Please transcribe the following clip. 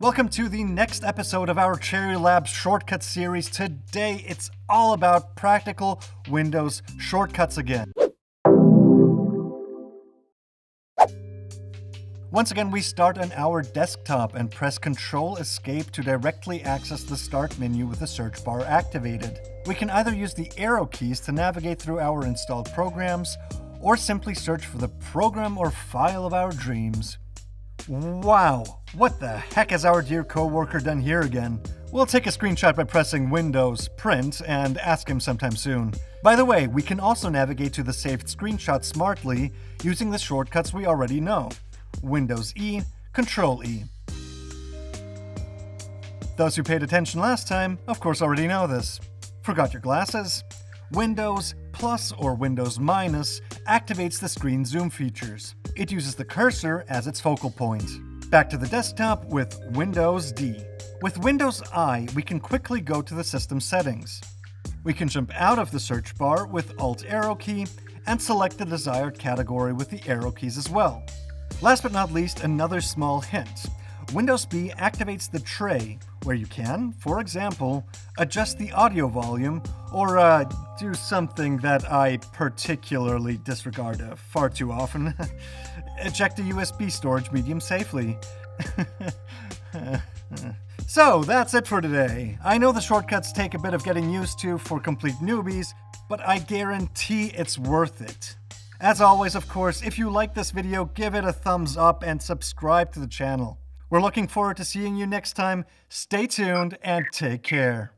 Welcome to the next episode of our Cherry Labs shortcut series. Today, it's all about practical Windows shortcuts again. Once again, we start on our desktop and press Ctrl Escape to directly access the Start menu with the search bar activated. We can either use the arrow keys to navigate through our installed programs, or simply search for the program or file of our dreams. Wow, what the heck has our dear coworker done here again? We'll take a screenshot by pressing Windows, Print, and ask him sometime soon. By the way, we can also navigate to the saved screenshot smartly using the shortcuts we already know. Windows E, Control E. Those who paid attention last time, of course, already know this. Forgot your glasses? Windows plus or Windows minus activates the screen zoom features. It uses the cursor as its focal point. Back to the desktop with Windows D. With Windows I, we can quickly go to the system settings. We can jump out of the search bar with Alt arrow key and select the desired category with the arrow keys as well. Last but not least, another small hint. Windows B activates the tray, where you can, for example, adjust the audio volume or do something that I particularly disregard far too often. Eject a USB storage medium safely. So, that's it for today. I know the shortcuts take a bit of getting used to for complete newbies, but I guarantee it's worth it. As always, of course, if you like this video, give it a thumbs up and subscribe to the channel. We're looking forward to seeing you next time. Stay tuned and take care.